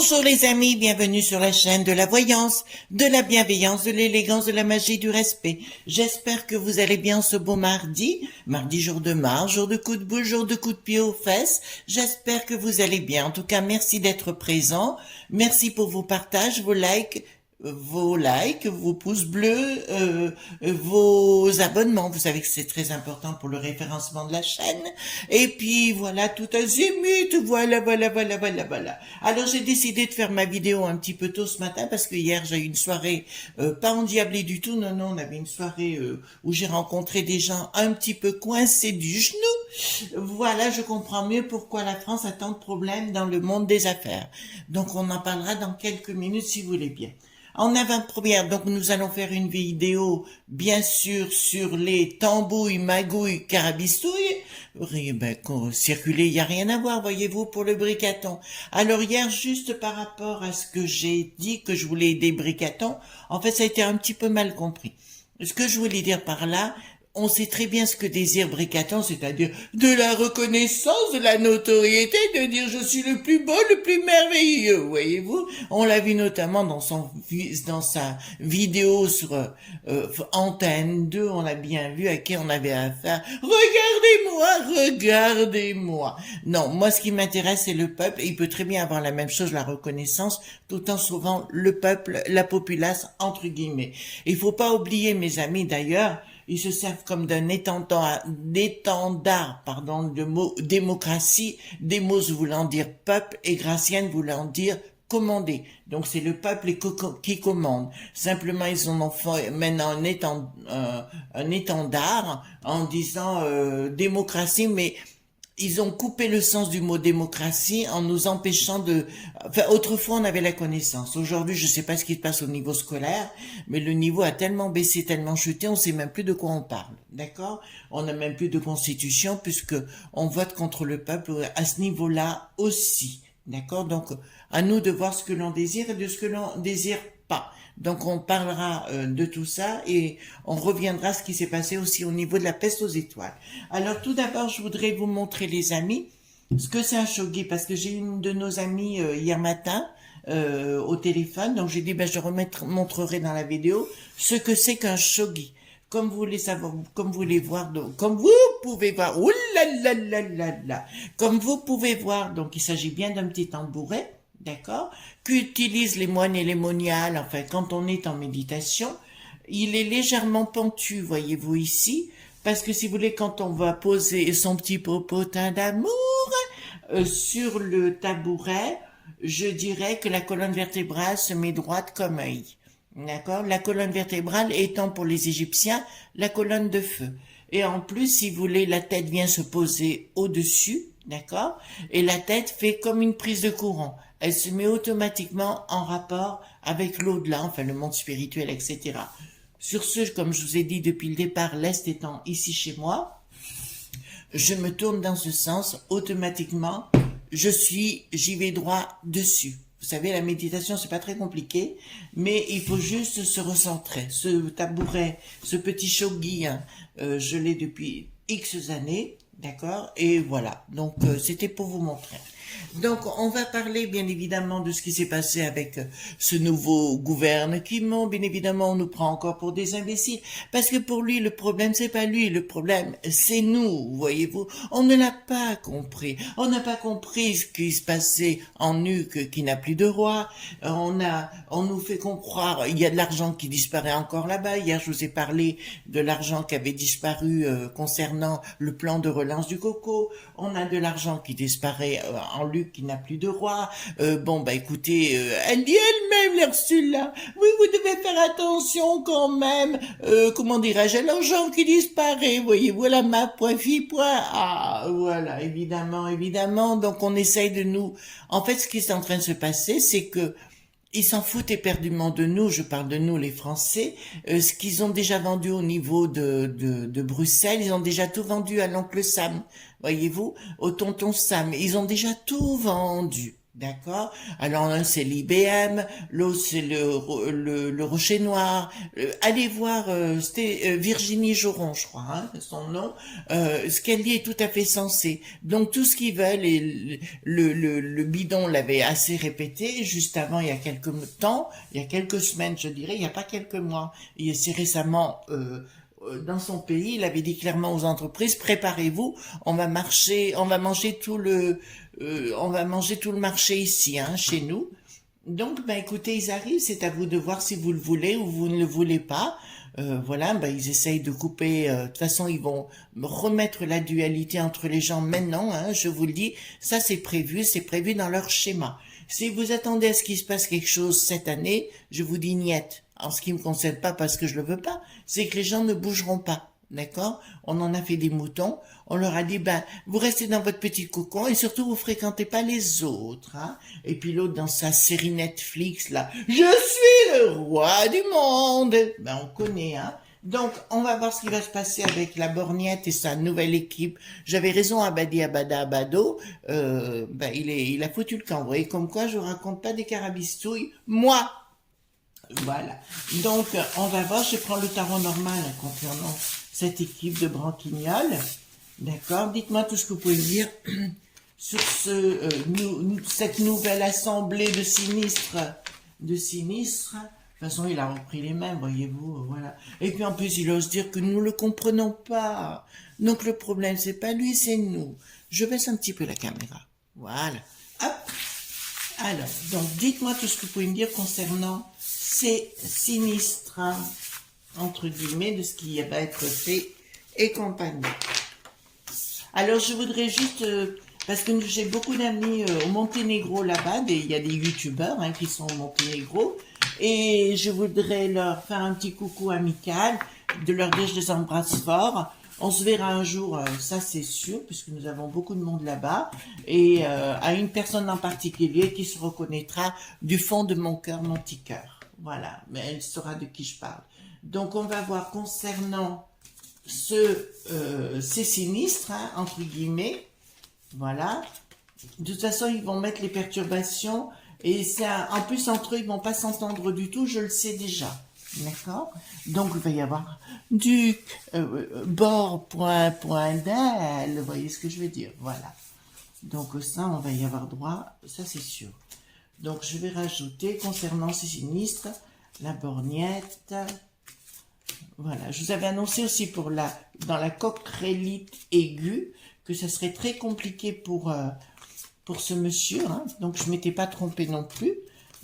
Bonjour les amis, bienvenue sur la chaîne de la voyance, de la bienveillance, de l'élégance, de la magie, du respect. J'espère que vous allez bien ce beau mardi, mardi jour de mars, jour de coup de boule, jour de coup de pied aux fesses. J'espère que vous allez bien. En tout cas, merci d'être présent. Merci pour vos partages, vos likes, vos pouces bleus, vos abonnements. Vous savez que c'est très important pour le référencement de la chaîne. Et puis voilà, tout azimut, voilà. Alors j'ai décidé de faire ma vidéo un petit peu tôt ce matin parce que hier j'ai eu une soirée pas endiablée du tout. Non, on avait une soirée où j'ai rencontré des gens un petit peu coincés du genou. Voilà, je comprends mieux pourquoi la France a tant de problèmes dans le monde des affaires. Donc on en parlera dans quelques minutes si vous voulez bien. En avant-première, donc nous allons faire une vidéo, bien sûr, sur les tambouilles, magouilles, carabistouilles. Circuler, il n'y a rien à voir, voyez-vous, pour le bricaton. Alors hier, juste par rapport à ce que j'ai dit que je voulais aider bricaton, en fait, ça a été un petit peu mal compris. Ce que je voulais dire par là, on sait très bien ce que désire Bricaton, c'est-à-dire de la reconnaissance, de la notoriété, de dire je suis le plus beau, le plus merveilleux, voyez-vous. On l'a vu notamment dans sa vidéo sur Antenne 2, on a bien vu à qui on avait affaire. Regardez-moi. Non, moi ce qui m'intéresse c'est le peuple, et il peut très bien avoir la même chose, la reconnaissance, tout en sauvant le peuple, la populace, entre guillemets. Il faut pas oublier, mes amis, d'ailleurs, ils se servent comme d'un étendard, de mot démocratie, démos voulant dire peuple et gracienne voulant dire commander. Donc c'est le peuple qui commande. Simplement ils en ont fait maintenant un étendard en disant démocratie, mais ils ont coupé le sens du mot démocratie en nous empêchant de... Enfin, autrefois, on avait la connaissance. Aujourd'hui, je ne sais pas ce qui se passe au niveau scolaire, mais le niveau a tellement baissé, tellement chuté, on ne sait même plus de quoi on parle. D'accord? On n'a même plus de constitution puisque on vote contre le peuple à ce niveau-là aussi. D'accord? Donc, à nous de voir ce que l'on désire et de ce que l'on désire pas. Donc on parlera de tout ça et on reviendra à ce qui s'est passé aussi au niveau de la peste aux étoiles. Alors tout d'abord, je voudrais vous montrer, les amis, ce que c'est un shogi, parce que j'ai une de nos amies hier matin au téléphone, donc j'ai dit je montrerai dans la vidéo ce que c'est qu'un shogi. Comme vous voulez savoir, comme vous voulez voir, donc, comme vous pouvez voir, comme vous pouvez voir, donc il s'agit bien d'un petit tambouret. D'accord, qu'utilisent les moines et les moniales, enfin, quand on est en méditation. Il est légèrement pentu, voyez-vous ici, parce que si vous voulez, quand on va poser son petit popotin d'amour sur le tabouret, je dirais que la colonne vertébrale se met droite comme œil. D'accord, la colonne vertébrale étant pour les Égyptiens la colonne de feu. Et en plus, si vous voulez, la tête vient se poser au-dessus, d'accord, et la tête fait comme une prise de courant. Elle se met automatiquement en rapport avec l'au-delà, enfin le monde spirituel, etc. Sur ce, comme je vous ai dit depuis le départ, l'Est étant ici chez moi, je me tourne dans ce sens, automatiquement, j'y vais droit dessus. Vous savez, la méditation, c'est pas très compliqué, mais il faut juste se recentrer. Ce tabouret, ce petit shogi, je l'ai depuis X années, d'accord? Et voilà. Donc, c'était pour vous montrer. Donc, on va parler bien évidemment de ce qui s'est passé avec ce nouveau gouvernement. Bien évidemment, on nous prend encore pour des imbéciles, parce que pour lui, le problème, c'est pas lui, le problème, c'est nous, voyez-vous. On ne l'a pas compris. On n'a pas compris ce qui se passait en nuque, qui n'a plus de roi. On nous fait croire, il y a de l'argent qui disparaît encore là-bas. Hier, je vous ai parlé de l'argent qui avait disparu concernant le plan de relance du coco. On a de l'argent qui disparaît en Luc qui n'a plus de roi. Écoutez, elle dit elle-même, l'Ursula. Oui, vous devez faire attention quand même. Comment dirais-je, l'argent qui disparaît. Voyez, voilà ma point fi point. Ah, voilà, évidemment. Donc on essaye de nous. En fait, ce qui est en train de se passer, c'est que ils s'en foutent éperdument de nous, je parle de nous les Français, ce qu'ils ont déjà vendu au niveau de Bruxelles, ils ont déjà tout vendu à l'oncle Sam, voyez-vous, au tonton Sam, ils ont déjà tout vendu. D'accord? Alors, un, c'est l'IBM, l'autre, c'est le Rocher Noir. Allez voir, c'était Virginie Joron, je crois, hein, son nom. Ce qu'elle dit est tout à fait sensé. Donc, tout ce qu'ils veulent, et le bidon l'avait assez répété, juste avant, il y a quelques temps, il y a quelques semaines, je dirais, il n'y a pas quelques mois. Et c'est récemment... dans son pays, il avait dit clairement aux entreprises, préparez-vous, on va manger on va manger tout le marché ici, hein, chez nous. Donc, ben, écoutez, ils arrivent, c'est à vous de voir si vous le voulez ou vous ne le voulez pas. Voilà, ben, ils essayent de couper. De toute façon, ils vont remettre la dualité entre les gens maintenant. Hein, je vous le dis, ça c'est prévu dans leur schéma. Si vous attendez à ce qu'il se passe quelque chose cette année, je vous dis niette. En ce qui me concerne pas parce que je le veux pas, c'est que les gens ne bougeront pas. D'accord? On en a fait des moutons. On leur a dit, ben, vous restez dans votre petit cocon et surtout vous fréquentez pas les autres, hein. Et puis l'autre dans sa série Netflix, là, je suis le roi du monde. Ben, on connaît, hein. Donc, on va voir ce qui va se passer avec la Borgnette et sa nouvelle équipe. J'avais raison, Abadi Abada Abado. Ben, il a foutu le camp. Vous voyez, comme quoi je vous raconte pas des carabistouilles. Moi, voilà. Donc, on va voir, je prends le tarot normal hein, concernant cette équipe de branquignoles. D'accord? Dites-moi tout ce que vous pouvez me dire sur cette nouvelle assemblée de sinistres. De sinistres. De toute façon, il a repris les mêmes, voyez-vous, voilà. Et puis en plus, il ose dire que nous ne le comprenons pas. Donc le problème, c'est pas lui, c'est nous. Je baisse un petit peu la caméra. Voilà. Hop. Alors, donc, dites-moi tout ce que vous pouvez me dire concernant ces sinistres, hein, entre guillemets, de ce qui va être fait et compagnie. Alors, je voudrais juste, parce que j'ai beaucoup d'amis au Monténégro là-bas, il y a des youtubeurs hein, qui sont au Monténégro, et je voudrais leur faire un petit coucou amical, de leur dire je les embrasse fort. On se verra un jour, ça c'est sûr, puisque nous avons beaucoup de monde là-bas, et à une personne en particulier qui se reconnaîtra du fond de mon cœur, mon petit cœur. Voilà, mais elle saura de qui je parle. Donc on va voir concernant ces sinistres, hein, entre guillemets, voilà. De toute façon, ils vont mettre les perturbations, et en plus entre eux, ils vont pas s'entendre du tout, je le sais déjà. D'accord? Donc, il va y avoir du bord, point d'aile. Vous voyez ce que je veux dire? Voilà. Donc, ça, on va y avoir droit. Ça, c'est sûr. Donc, je vais rajouter, concernant ces sinistres, la borgnette. Voilà. Je vous avais annoncé aussi dans la coquerélite aiguë que ça serait très compliqué pour ce monsieur. Hein. Donc, je ne m'étais pas trompée non plus.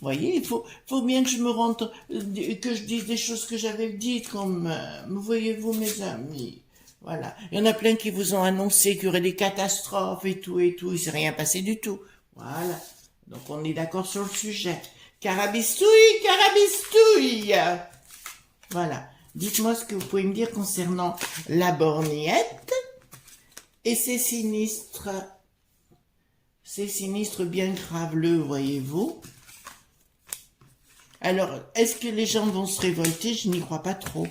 Vous voyez, il faut bien que je me rende, que je dise des choses que j'avais dites, comme, voyez-vous, mes amis. Voilà. Il y en a plein qui vous ont annoncé qu'il y aurait des catastrophes et tout, il s'est rien passé du tout. Voilà. Donc, on est d'accord sur le sujet. Carabistouille, carabistouille. Voilà. Dites-moi ce que vous pouvez me dire concernant la borgnette et ces sinistres bien graveleux, voyez-vous. Alors, est-ce que les gens vont se révolter? Je n'y crois pas trop,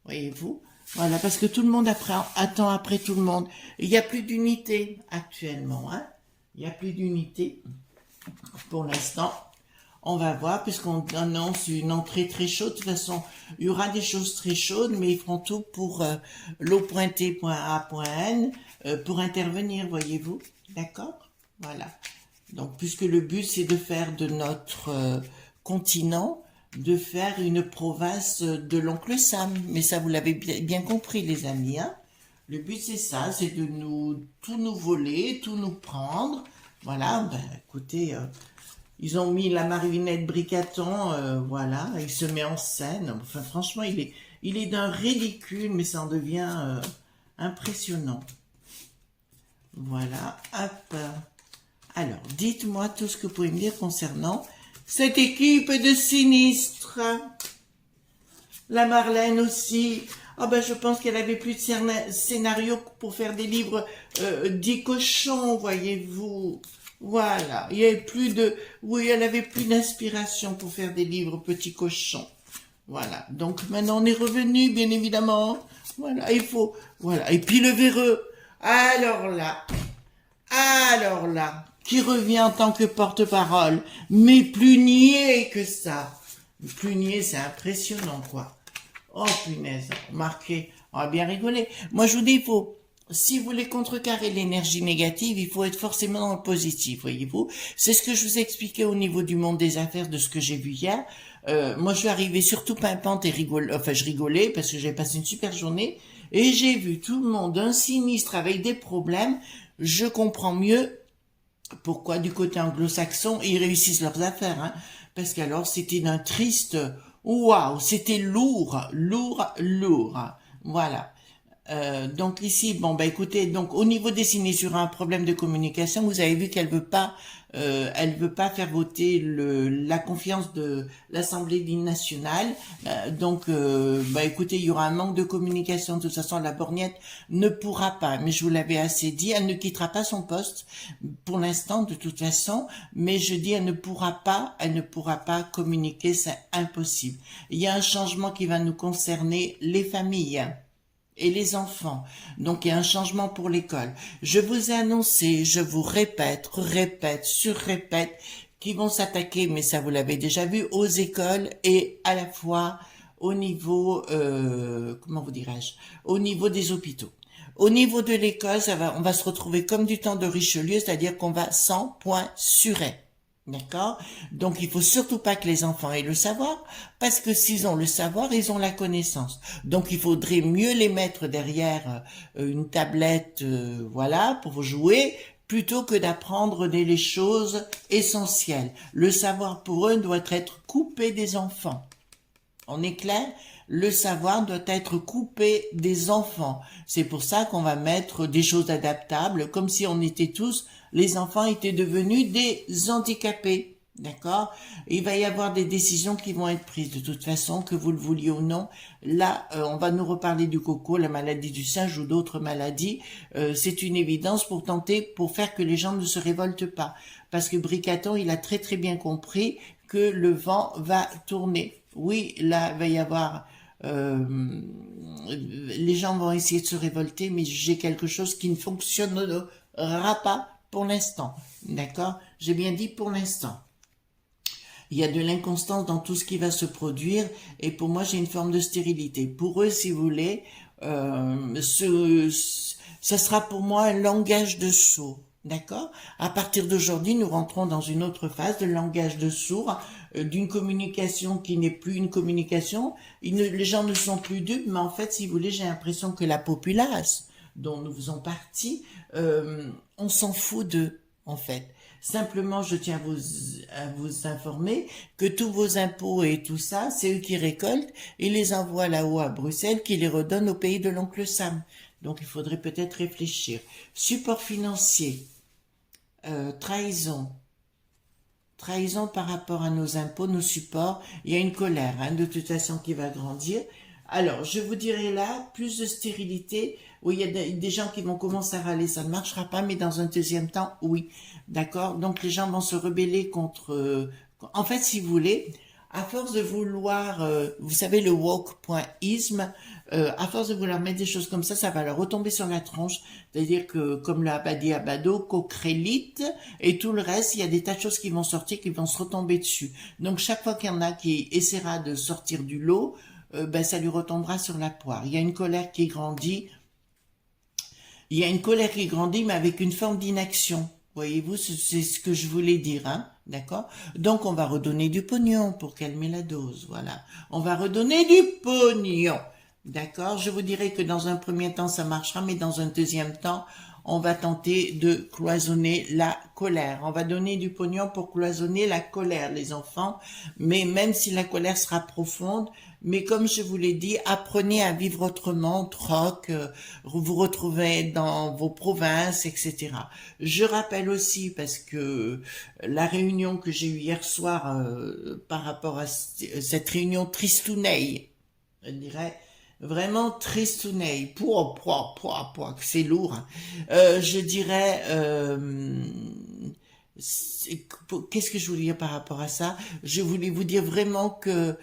voyez-vous. Voilà, parce que tout le monde attend après tout le monde. Il n'y a plus d'unité actuellement, hein. Il n'y a plus d'unité pour l'instant. On va voir, puisqu'on annonce une entrée très chaude. De toute façon, il y aura des choses très chaudes, mais ils feront tout pour l'O.T.A.N pour intervenir, voyez-vous. D'accord? Voilà. Donc, puisque le but, c'est de faire de notre continent, de faire une province de l'oncle Sam. Mais ça, vous l'avez bien compris, les amis. Hein. Le but, c'est ça, c'est de tout nous voler, tout nous prendre. Voilà, ben, écoutez, ils ont mis la marionnette Bricaton, voilà, il se met en scène. Enfin, franchement, il est d'un ridicule, mais ça en devient impressionnant. Voilà, hop. Alors, dites-moi tout ce que vous pouvez me dire concernant cette équipe de sinistres. La Marlène aussi. Ah ben, je pense qu'elle avait plus de scénario pour faire des livres 10 cochons, voyez-vous. Voilà. Il y avait oui, elle avait plus d'inspiration pour faire des livres petits cochons. Voilà. Donc, maintenant, on est revenu, bien évidemment. Voilà. Voilà. Et puis, le véreux. Alors là, qui revient en tant que porte-parole, mais plus niais que ça. Plus niais, c'est impressionnant, quoi. Oh, punaise, remarquez, on va bien rigoler. Moi, je vous dis, si vous voulez contrecarrer l'énergie négative, il faut être forcément dans le positif, voyez-vous. C'est ce que je vous ai expliqué au niveau du monde des affaires, de ce que j'ai vu hier. Moi, je suis arrivée surtout pimpante et je rigolais parce que j'ai passé une super journée et j'ai vu tout le monde un sinistre avec des problèmes. Je comprends mieux pourquoi du côté anglo-saxon ils réussissent leurs affaires, hein, parce qu'alors c'était d'un triste, waouh, c'était lourd, lourd, lourd. Voilà. Donc ici, bon bah écoutez, donc au niveau des signés sur un problème de communication, vous avez vu qu'elle elle veut pas faire voter la confiance de l'Assemblée nationale. Bah écoutez, il y aura un manque de communication. De toute façon, la borgnette ne pourra pas. Mais je vous l'avais assez dit, elle ne quittera pas son poste pour l'instant, de toute façon. Mais je dis, elle ne pourra pas communiquer, c'est impossible. Il y a un changement qui va nous concerner, les familles et les enfants. Donc il y a un changement pour l'école. Je vous ai annoncé, je vous répète, surrépète, qu'ils vont s'attaquer, mais ça vous l'avez déjà vu, aux écoles et à la fois au niveau, comment vous dirais-je, au niveau des hôpitaux. Au niveau de l'école, on va se retrouver comme du temps de Richelieu, c'est-à-dire qu'on va 100 points surés. D'accord? Donc, il faut surtout pas que les enfants aient le savoir, parce que s'ils ont le savoir, ils ont la connaissance. Donc, il faudrait mieux les mettre derrière une tablette, voilà, pour jouer, plutôt que d'apprendre les choses essentielles. Le savoir pour eux doit être coupé des enfants. On est clair? Le savoir doit être coupé des enfants. C'est pour ça qu'on va mettre des choses adaptables, comme si on était tous, les enfants étaient devenus des handicapés. D'accord? Il va y avoir des décisions qui vont être prises de toute façon, que vous le vouliez ou non. Là, on va nous reparler du coco, la maladie du singe ou d'autres maladies. C'est une évidence pour faire que les gens ne se révoltent pas. Parce que Bricaton, il a très très bien compris que le vent va tourner. Oui, là, il va y avoir... les gens vont essayer de se révolter, mais j'ai quelque chose qui ne fonctionnera pas pour l'instant. D'accord? J'ai bien dit pour l'instant. Il y a de l'inconstance dans tout ce qui va se produire, et pour moi, j'ai une forme de stérilité. Pour eux, si vous voulez, ça sera pour moi un langage de sourds. D'accord? À partir d'aujourd'hui, nous rentrons dans une autre phase de langage de sourds, d'une communication qui n'est plus une communication. Les gens ne sont plus dupes, mais en fait, si vous voulez, j'ai l'impression que la populace dont nous faisons partie, on s'en fout d'eux, en fait. Simplement, je tiens à vous informer que tous vos impôts et tout ça, c'est eux qui récoltent et les envoient là-haut à Bruxelles, qui les redonnent au pays de l'oncle Sam. Donc, il faudrait peut-être réfléchir. Support financier, trahison. Trahison par rapport à nos impôts, nos supports. Il y a une colère, hein, de toute façon, qui va grandir. Alors, je vous dirais là, plus de stérilité. Oui, il y a des gens qui vont commencer à râler, ça ne marchera pas, mais dans un deuxième temps, oui. D'accord? Donc, les gens vont se rebeller contre... en fait, si vous voulez, à force de vouloir... vous savez, le woke.isme, à force de vouloir mettre des choses comme ça va leur retomber sur la tronche. C'est-à-dire que, comme l'a dit Abado, Cochrélite et tout le reste, il y a des tas de choses qui vont sortir, qui vont se retomber dessus. Donc, chaque fois qu'il y en a qui essaiera de sortir du lot, ça lui retombera sur la poire. Il y a une colère qui grandit. Il y a une colère qui grandit, mais avec une forme d'inaction. Voyez-vous, c'est ce que je voulais dire, hein, d'accord? Donc, on va redonner du pognon pour calmer la dose, voilà. On va redonner du pognon, d'accord? Je vous dirais que dans un premier temps, ça marchera, mais dans un deuxième temps, on va tenter de cloisonner la colère. On va donner du pognon pour cloisonner la colère, les enfants, mais même si la colère sera profonde, mais comme je vous l'ai dit, apprenez à vivre autrement, troc, vous retrouvez dans vos provinces, etc. Je rappelle aussi, parce que la réunion que j'ai eue hier soir par rapport à cette réunion tristouneille, je dirais, vraiment tristouneille, pouah, c'est lourd, hein. Je dirais, qu'est-ce que je voulais dire par rapport à ça? Je voulais vous dire vraiment que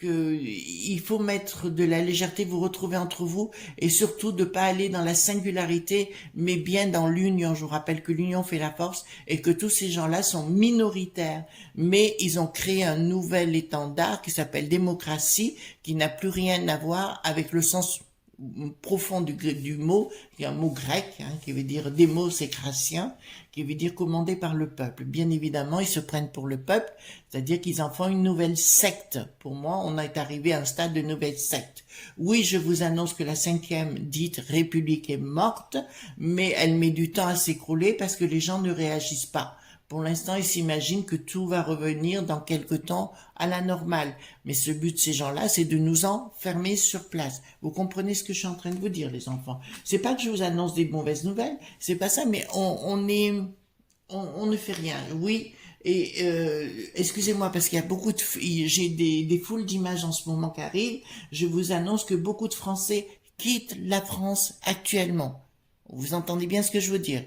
que il faut mettre de la légèreté, vous retrouver entre vous, et surtout de pas aller dans la singularité, mais bien dans l'union. Je vous rappelle que l'union fait la force et que tous ces gens-là sont minoritaires, mais ils ont créé un nouvel étendard qui s'appelle démocratie, qui n'a plus rien à voir avec le sens profond du mot, qui est un mot grec, qui veut dire démocratien, qui veut dire commandé par le peuple. Bien évidemment, ils se prennent pour le peuple, c'est-à-dire qu'ils en font une nouvelle secte. Pour moi, on est arrivé à un stade de nouvelle secte. Oui, je vous annonce que la 5e dite République est morte, mais elle met du temps à s'écrouler parce que les gens ne réagissent pas. Pour l'instant, ils s'imaginent que tout va revenir dans quelque temps à la normale. Mais ce but de ces gens-là, c'est de nous enfermer sur place. Vous comprenez ce que je suis en train de vous dire, les enfants? C'est pas que je vous annonce des mauvaises nouvelles, c'est pas ça, mais on ne fait rien. Oui, et excusez-moi parce qu'il y a beaucoup de, j'ai des foules d'images en ce moment qui arrivent. Je vous annonce que beaucoup de Français quittent la France actuellement. Vous entendez bien ce que je veux dire?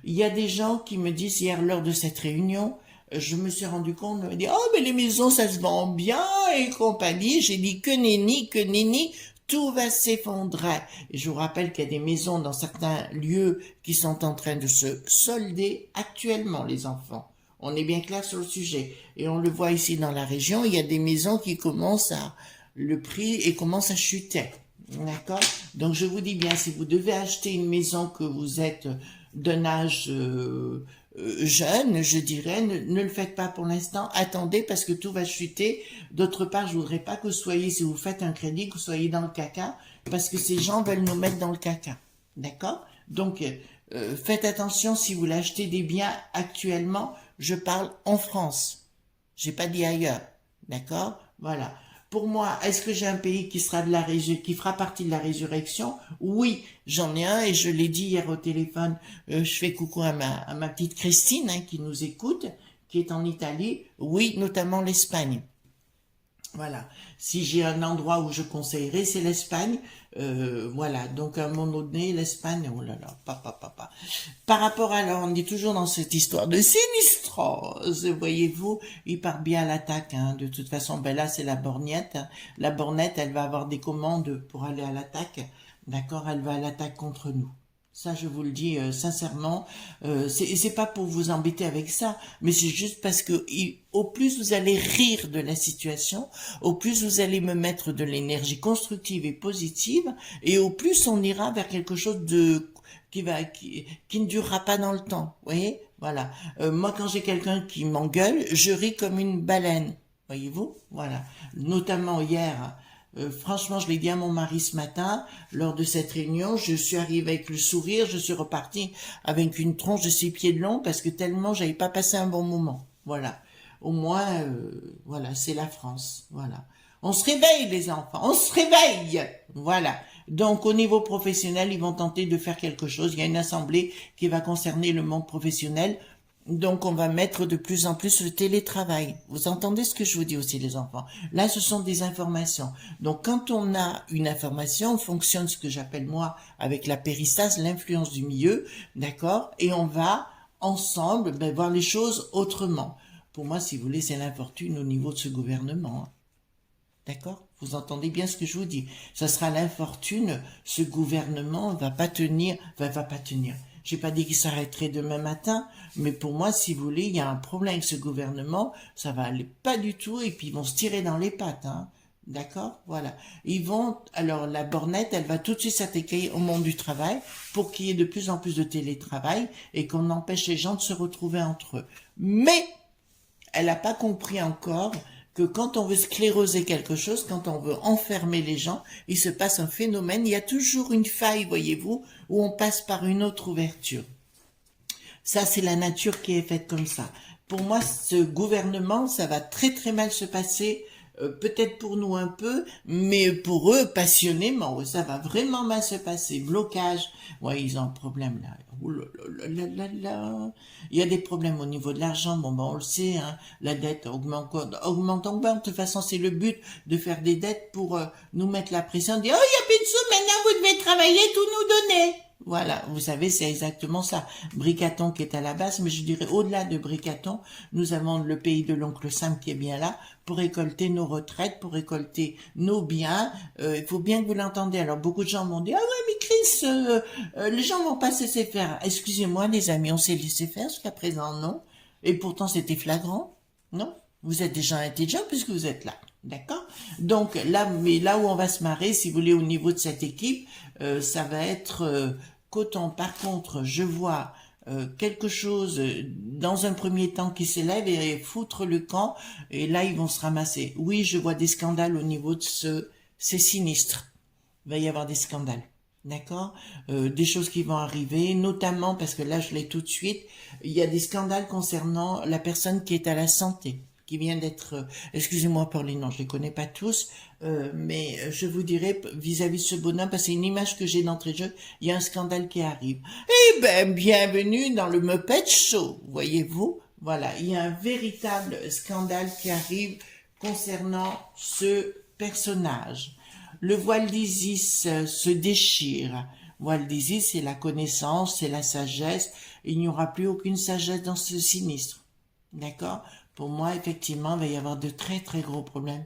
Il y a des gens qui me disent hier lors de cette réunion, je me suis rendu compte, on me dit, oh mais les maisons ça se vend bien et compagnie. J'ai dit que nenni, tout va s'effondrer. Et je vous rappelle qu'il y a des maisons dans certains lieux qui sont en train de se solder actuellement, les enfants. On est bien clair sur le sujet. Et on le voit ici dans la région, il y a des maisons qui commencent à, le prix et commence à chuter. D'accord? Donc je vous dis bien, si vous devez acheter une maison que vous êtes d'un âge jeune, je dirais, ne le faites pas pour l'instant, attendez parce que tout va chuter. D'autre part, je voudrais pas que vous soyez, si vous faites un crédit, que vous soyez dans le caca, parce que ces gens veulent nous mettre dans le caca. D'accord? Donc, faites attention si vous l'achetez des biens actuellement, je parle en France. J'ai pas dit ailleurs. D'accord? Voilà. Pour moi, est-ce que j'ai un pays qui sera qui fera partie de la résurrection? Oui, j'en ai un et je l'ai dit hier au téléphone. Je fais coucou à ma petite Christine qui nous écoute, qui est en Italie. Oui, notamment l'Espagne. Voilà. Si j'ai un endroit où je conseillerais, c'est l'Espagne. Voilà. Donc, à un moment donné, l'Espagne, oh là là, papa. Par rapport à, alors, on est toujours dans cette histoire de sinistrose, voyez-vous, il part bien à l'attaque, de toute façon, ben là, c'est la borgnette. La bornette, elle va avoir des commandes pour aller à l'attaque. D'accord? Elle va à l'attaque contre nous. Ça, je vous le dis sincèrement, c'est pas pour vous embêter avec ça, mais c'est juste parce que au plus vous allez rire de la situation, au plus vous allez me mettre de l'énergie constructive et positive, et au plus on ira vers quelque chose de qui ne durera pas dans le temps. Vous voyez, voilà. Moi, quand j'ai quelqu'un qui m'engueule, je ris comme une baleine. Voyez-vous, voilà. Notamment hier. Franchement, je l'ai dit à mon mari ce matin, lors de cette réunion, je suis arrivée avec le sourire, je suis repartie avec une tronche de 6 pieds de long parce que tellement j'avais pas passé un bon moment. Voilà. Au moins, voilà, c'est la France. Voilà. On se réveille, les enfants, on se réveille. Voilà. Donc, au niveau professionnel, ils vont tenter de faire quelque chose. Il y a une assemblée qui va concerner le monde professionnel. Donc, on va mettre de plus en plus le télétravail. Vous entendez ce que je vous dis aussi, les enfants? Là, ce sont des informations. Donc, quand on a une information, on fonctionne ce que j'appelle, moi, avec la péristase, l'influence du milieu, d'accord? Et on va, ensemble, voir les choses autrement. Pour moi, si vous voulez, c'est l'infortune au niveau de ce gouvernement. D'accord? Vous entendez bien ce que je vous dis? Ça sera l'infortune. Ce gouvernement va pas tenir, va pas tenir. J'ai pas dit qu'il s'arrêterait demain matin, mais pour moi, si vous voulez, il y a un problème avec ce gouvernement, ça va aller pas du tout, et puis ils vont se tirer dans les pattes, D'accord? Voilà. Ils vont, alors la bornette, elle va tout de suite s'attaquer au monde du travail pour qu'il y ait de plus en plus de télétravail et qu'on empêche les gens de se retrouver entre eux. Mais, elle n'a pas compris encore que quand on veut scléroser quelque chose, quand on veut enfermer les gens, il se passe un phénomène, il y a toujours une faille, voyez-vous, où on passe par une autre ouverture. Ça, c'est la nature qui est faite comme ça. Pour moi, ce gouvernement, ça va très très mal se passer, peut-être pour nous un peu, mais pour eux, passionnément, ça va vraiment mal se passer. Blocage, ouais, ils ont un problème là. Ouh là là là là là. Il y a des problèmes au niveau de l'argent, bon ben on le sait, la dette augmente. De toute façon, c'est le but de faire des dettes pour nous mettre la pression, de dire, oh, il n'y a plus de sous, maintenant vous devez travailler, tout nous donner. Voilà, vous savez, c'est exactement ça. Bricaton qui est à la base, mais je dirais au-delà de Bricaton, nous avons le pays de l'oncle Sam qui est bien là pour récolter nos retraites, pour récolter nos biens. Il faut bien que vous l'entendez. Alors beaucoup de gens m'ont dit, ah ouais, mais Chris, les gens vont pas se laisser faire. Excusez-moi les amis, on s'est laissé faire jusqu'à présent, non? Et pourtant c'était flagrant, non? Vous êtes des gens intelligents puisque vous êtes là. D'accord? Donc là, mais là où on va se marrer, si vous voulez, au niveau de cette équipe, ça va être coton. Par contre, je vois quelque chose dans un premier temps qui s'élève et foutre le camp, et là ils vont se ramasser. Oui, je vois des scandales au niveau de c'est sinistre. Il va y avoir des scandales. D'accord. Des choses qui vont arriver, notamment parce que là je l'ai tout de suite, il y a des scandales concernant la personne qui est à la santé, qui vient d'être, excusez-moi pour les noms, je les connais pas tous, mais je vous dirai vis-à-vis de ce bonhomme, parce que c'est une image que j'ai d'entrée de jeu, il y a un scandale qui arrive. Eh ben, bienvenue dans le Muppet Show, voyez-vous. Voilà, il y a un véritable scandale qui arrive concernant ce personnage. Le voile d'Isis se déchire. Voile d'Isis, c'est la connaissance, c'est la sagesse. Il n'y aura plus aucune sagesse dans ce sinistre. D'accord? Pour moi, effectivement, il va y avoir de très très gros problèmes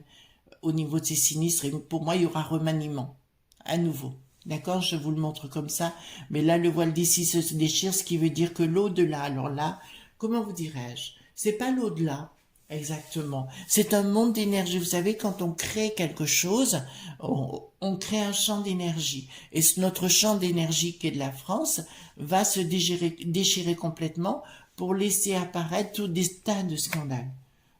au niveau de ces sinistres. Et pour moi, il y aura remaniement. À nouveau. D'accord? Je vous le montre comme ça. Mais là, le voile d'Isis se déchire, ce qui veut dire que l'au-delà, alors là, comment vous dirais-je? C'est pas l'au-delà. Exactement. C'est un monde d'énergie. Vous savez, quand on crée quelque chose, on crée un champ d'énergie. Et notre champ d'énergie qui est de la France va se déchirer complètement pour laisser apparaître tout des tas de scandales.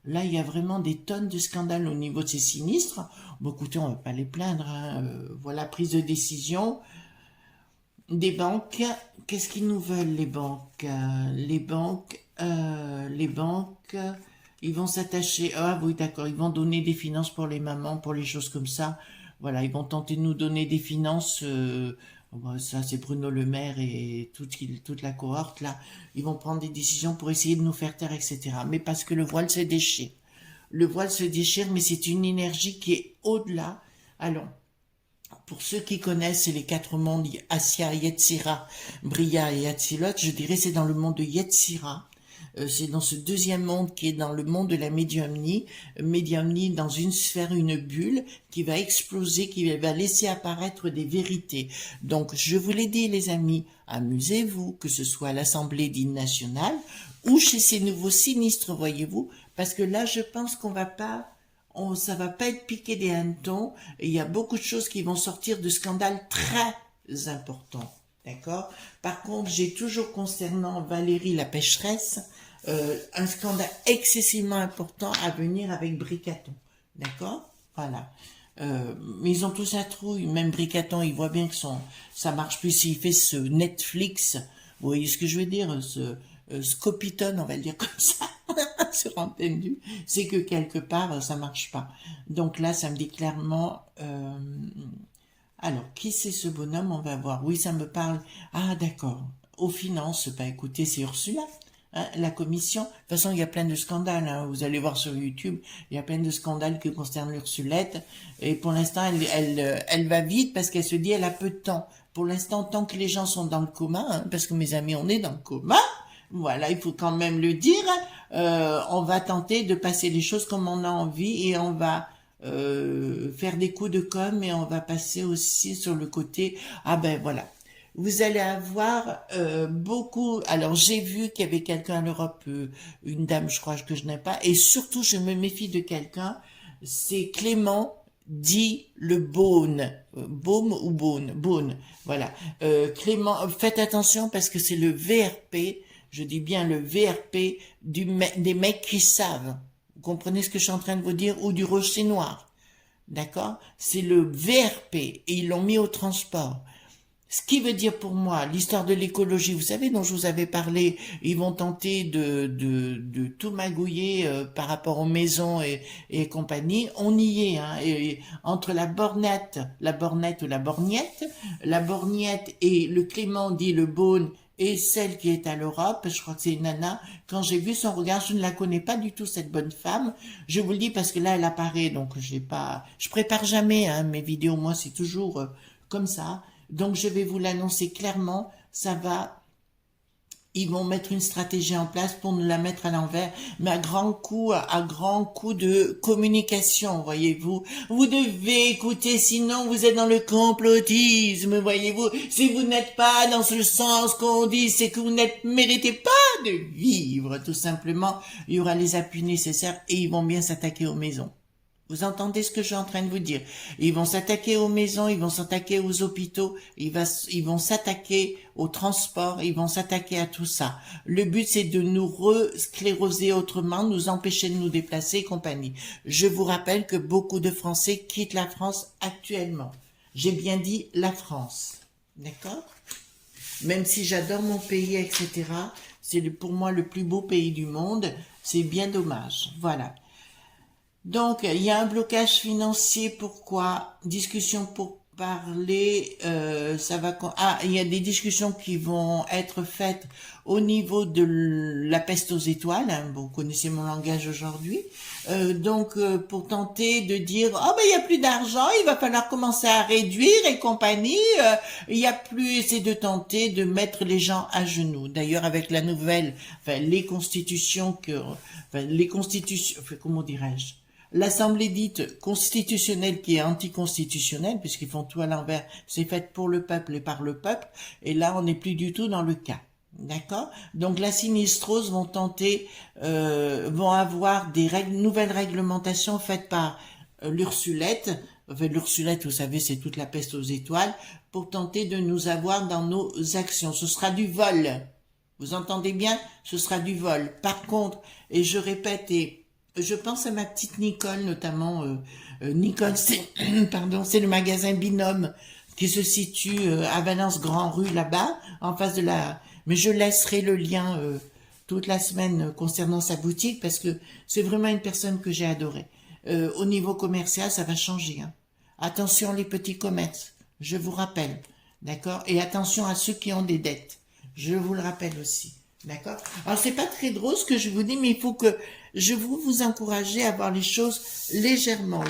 Là, il y a vraiment des tonnes de scandales au niveau de ces sinistres. Bon, écoutez, on va pas les plaindre, hein. Voilà, prise de décision des banques. Qu'est-ce qu'ils nous veulent, les banques? Les banques, ils vont s'attacher. Ah oui, d'accord, ils vont donner des finances pour les mamans, pour les choses comme ça. Voilà, ils vont tenter de nous donner des finances. Bon, ça, c'est Bruno Le Maire et toute la cohorte là. Ils vont prendre des décisions pour essayer de nous faire taire, etc. Mais parce que le voile se déchire. Le voile se déchire, mais c'est une énergie qui est au-delà. Alors, pour ceux qui connaissent les quatre mondes, Asya, Yetzira, Bria et Atzilot, je dirais c'est dans le monde de Yetzira. C'est dans ce deuxième monde qui est dans le monde de la médiumnie dans une sphère, une bulle qui va exploser, qui va laisser apparaître des vérités. Donc, je vous l'ai dit, les amis, amusez-vous, que ce soit à l'Assemblée d'hymne national ou chez ces nouveaux sinistres, voyez-vous, parce que là, je pense qu'on va pas, ça va pas être piqué des hannetons, et il y a beaucoup de choses qui vont sortir de scandales très importants. D'accord? Par contre, j'ai toujours concernant Valérie la pécheresse, un scandale excessivement important à venir avec Bricaton. D'accord? Voilà. Mais ils ont tous la trouille. Même Bricaton, il voit bien que ça marche plus. S'il fait ce Netflix, vous voyez ce que je veux dire? Ce Copiton, on va le dire comme ça, sur Antenne Du, c'est que quelque part, ça marche pas. Donc là, ça me dit clairement... alors, qui c'est ce bonhomme? On va voir. Oui, ça me parle. Ah, d'accord. Aux finances, bah écoutez, c'est Ursula. Hein, la commission. De toute façon, il y a plein de scandales. Hein. Vous allez voir sur YouTube, il y a plein de scandales qui concernent l'Ursulette. Et pour l'instant, elle va vite parce qu'elle se dit elle a peu de temps. Pour l'instant, tant que les gens sont dans le coma, hein, parce que mes amis, on est dans le coma. Voilà, il faut quand même le dire. On va tenter de passer les choses comme on a envie et on va faire des coups de com' et on va passer aussi sur le côté ah ben voilà, vous allez avoir beaucoup. Alors j'ai vu qu'il y avait quelqu'un en Europe, une dame je crois que je n'aime pas, et surtout je me méfie de quelqu'un, c'est Clément dit le Beaune, Baume ou Beaune, voilà. Clément, faites attention parce que c'est le VRP, je dis bien le VRP des mecs qui savent. Vous comprenez ce que je suis en train de vous dire? Ou du rocher noir. D'accord? C'est le VRP et ils l'ont mis au transport. Ce qui veut dire pour moi, l'histoire de l'écologie, vous savez, dont je vous avais parlé, ils vont tenter de tout magouiller par rapport aux maisons et compagnie. On y est, hein, et entre la bornette ou la borgnette et le Clément dit le Beaune et celle qui est à l'Europe, je crois que c'est une nana, quand j'ai vu son regard, je ne la connais pas du tout, cette bonne femme. Je vous le dis parce que là, elle apparaît, donc je prépare jamais, hein, mes vidéos, moi, c'est toujours comme ça. Donc je vais vous l'annoncer clairement, ça va. Ils vont mettre une stratégie en place pour nous la mettre à l'envers, mais à grand coup de communication, voyez-vous. Vous devez écouter, sinon vous êtes dans le complotisme, voyez-vous. Si vous n'êtes pas dans ce sens qu'on dit, c'est que vous n'êtes méritez pas de vivre, tout simplement. Il y aura les appuis nécessaires et ils vont bien s'attaquer aux maisons. Vous entendez ce que je suis en train de vous dire? Ils vont s'attaquer aux maisons, ils vont s'attaquer aux hôpitaux, ils vont s'attaquer au transport, ils vont s'attaquer à tout ça. Le but, c'est de nous rescléroser autrement, nous empêcher de nous déplacer et compagnie. Je vous rappelle que beaucoup de Français quittent la France actuellement. J'ai bien dit la France. D'accord? Même si j'adore mon pays, etc., c'est pour moi le plus beau pays du monde, c'est bien dommage. Voilà. Donc, il y a un blocage financier. Pourquoi? Discussion pour parler. Il y a des discussions qui vont être faites au niveau de la peste aux étoiles. Hein, vous connaissez mon langage aujourd'hui. Pour tenter de dire, oh ben il y a plus d'argent, il va falloir commencer à réduire et compagnie. Il y a plus, c'est de tenter de mettre les gens à genoux. D'ailleurs, avec la nouvelle, comment dirais-je? L'Assemblée dite constitutionnelle qui est anticonstitutionnelle, puisqu'ils font tout à l'envers, c'est fait pour le peuple et par le peuple, et là on n'est plus du tout dans le cas. D'accord? Donc la sinistrose vont avoir des nouvelles réglementations faites par l'Ursulette. Enfin, l'Ursulette, vous savez, c'est toute la peste aux étoiles, pour tenter de nous avoir dans nos actions. Ce sera du vol. Vous entendez bien? Ce sera du vol. Par contre, et je répète, et je pense à ma petite Nicole, notamment. Nicole, c'est le magasin Binôme qui se situe à Valence Grand Rue, là-bas, en face de la... Mais je laisserai le lien toute la semaine concernant sa boutique parce que c'est vraiment une personne que j'ai adorée. Au niveau commercial, ça va changer. Hein. Attention les petits commerces, je vous rappelle. D'accord? Et attention à ceux qui ont des dettes. Je vous le rappelle aussi. D'accord? Alors, c'est pas très drôle ce que je vous dis, mais il faut que je vous encourager à voir les choses légèrement,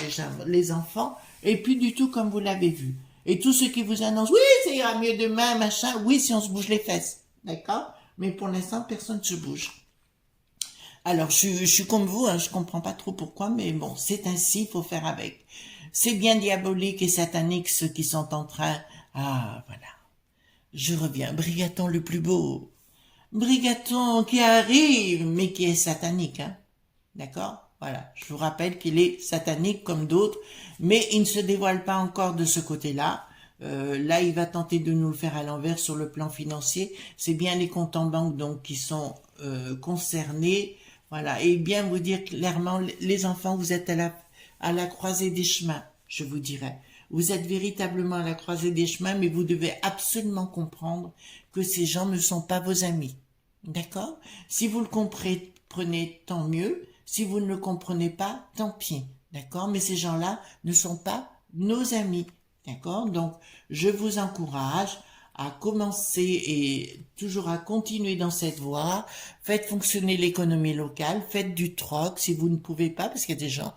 les enfants, et plus du tout comme vous l'avez vu. Et tous ceux qui vous annoncent, oui, ça ira mieux demain, machin, oui, si on se bouge les fesses. D'accord? Mais pour l'instant, personne ne se bouge. Alors, je suis comme vous, hein, je comprends pas trop pourquoi, mais bon, c'est ainsi, il faut faire avec. C'est bien diabolique et satanique ceux qui sont en train... Ah, voilà. Je reviens. Brigaton le plus beau. Brigaton qui arrive, mais qui est satanique, hein. D'accord? Voilà. Je vous rappelle qu'il est satanique comme d'autres, mais il ne se dévoile pas encore de ce côté-là. Là, il va tenter de nous le faire à l'envers sur le plan financier. C'est bien les comptes en banque donc qui sont concernés. Voilà. Et bien vous dire clairement, les enfants, vous êtes à la croisée des chemins, je vous dirais. Vous êtes véritablement à la croisée des chemins, mais vous devez absolument comprendre que ces gens ne sont pas vos amis. D'accord? Si vous le comprenez, tant mieux. Si vous ne le comprenez pas, tant pis. D'accord? Mais ces gens-là ne sont pas nos amis. D'accord? Donc, je vous encourage à commencer et toujours à continuer dans cette voie. Faites fonctionner l'économie locale. Faites du troc si vous ne pouvez pas, parce qu'il y a des gens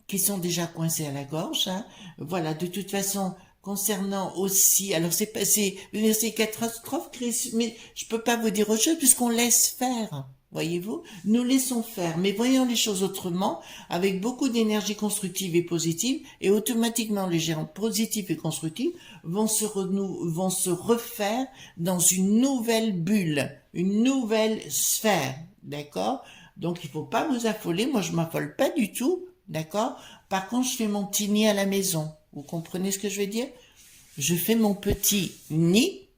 qui sont déjà coincés à la gorge. Hein. Voilà, de toute façon, concernant aussi, alors c'est catastrophe, Chris, mais je peux pas vous dire autre chose puisqu'on laisse faire. Voyez-vous, nous laissons faire, mais voyons les choses autrement, avec beaucoup d'énergie constructive et positive, et automatiquement les géants positifs et constructifs vont se refaire dans une nouvelle bulle, une nouvelle sphère, d'accord? Donc il faut pas vous affoler, moi je m'affole pas du tout, d'accord? Par contre, je fais mon petit nid à la maison. Vous comprenez ce que je veux dire? Je fais mon petit nid,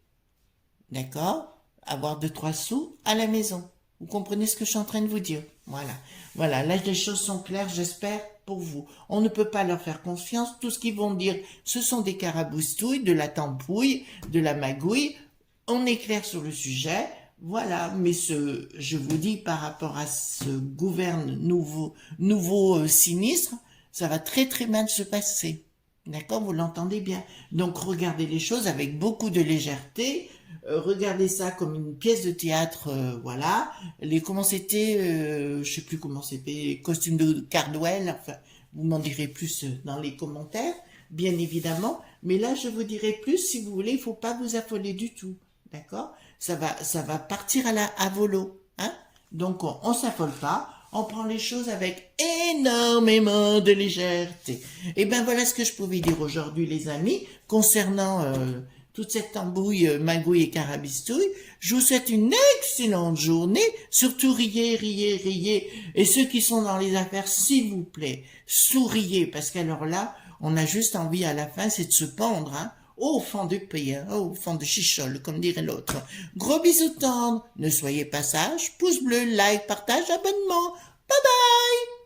d'accord? Avoir 2-3 sous à la maison. Vous comprenez ce que je suis en train de vous dire? Voilà. Voilà. Là, les choses sont claires, j'espère, pour vous. On ne peut pas leur faire confiance. Tout ce qu'ils vont dire, ce sont des caraboustouilles, de la tampouille, de la magouille. On est clair sur le sujet. Voilà. Mais je vous dis, par rapport à ce nouveau sinistre, ça va très très mal se passer. D'accord? Vous l'entendez bien. Donc, regardez les choses avec beaucoup de légèreté. Regardez ça comme une pièce de théâtre, voilà. Comment c'était, je sais plus comment c'était, costume de Cardwell, enfin, vous m'en direz plus dans les commentaires, bien évidemment. Mais là, je vous dirai plus, si vous voulez, il faut pas vous affoler du tout, d'accord? Ça va partir à volo, hein? Donc, on s'affole pas, on prend les choses avec énormément de légèreté. Et ben voilà ce que je pouvais dire aujourd'hui, les amis, concernant toute cette tambouille, magouille et carabistouille. Je vous souhaite une excellente journée. Surtout riez, riez, riez. Et ceux qui sont dans les affaires, s'il vous plaît, souriez, parce qu'alors là, on a juste envie à la fin, c'est de se pendre, hein, au fond du pays, hein, au fond de chichol, comme dirait l'autre. Gros bisous tendres, ne soyez pas sages, pouce bleu, like, partage, abonnement. Bye bye!